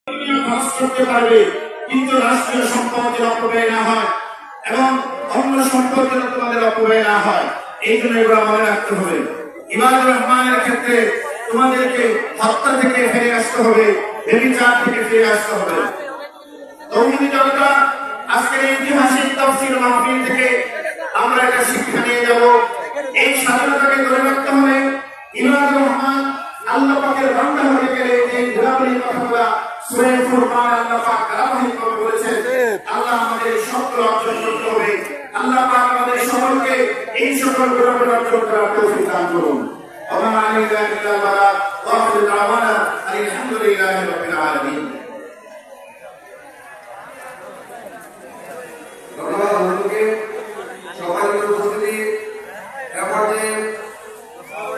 খরচ করতে পারবে, কিন্তু রাষ্ট্রীয় সম্পদের অপব্যয় না হয় এবং অন্য সম্পদের তোমাদের অপব্যয় না হয়, এই জন্য এগুলো মনে রাখতে হবে। ইবাদুর রহমানের ক্ষেত্রে তোমাদেরকে হত্যা থেকে ফিরে আসতে হবে, ব্যভিচার থেকে ফিরে আসতে হবে। তৌহিদি জনতা, আজকের ঐতিহাসিক তাফসীর মাহফিল থেকে আমরা একটা শিক্ষা নিয়ে যাব। এই স্বাধীনতাকে ধরে রাখতে হবে। ইবাদুর রহমান আল্লাহ পাকের বান্দা হতে গেলে এই গোলামীর কথাগুলো সূরা ফুরকান আল্লাহ পাক ধারাবাহিকভাবে বলেছেন। আল্লাহ আমাদের সকল অর্জন করতে হবে। আল্লাহ পাক আমাদের সকলকে এই সকল গোলামীর অর্জন করার তৌফিক দান করুন। ওয়া মা আলাইনা ইল্লা বালাগ ওয়া আখিরু দাওয়ানা আলহামদুলিল্লাহি রাব্বিল আলামিন। ধন্যবাদ বন্ধুকে, সবাইকে উপস্থিতি এরপরে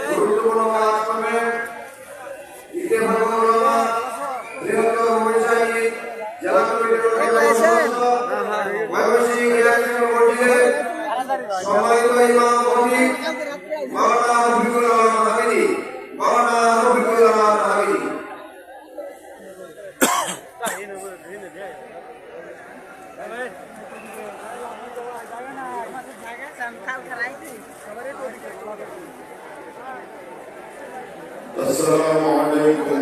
গুরুত্বপূর্ণ কাজ করবেন বৃহত্তর মহিষাহী জেলা কমিটির সম্মানিত ইমাম মসজিদ মাওলানা রফিকুল রহমান হামিদি, মাওলানা রফিকুল রহমান হামিদি। আসসালামু আলাইকুম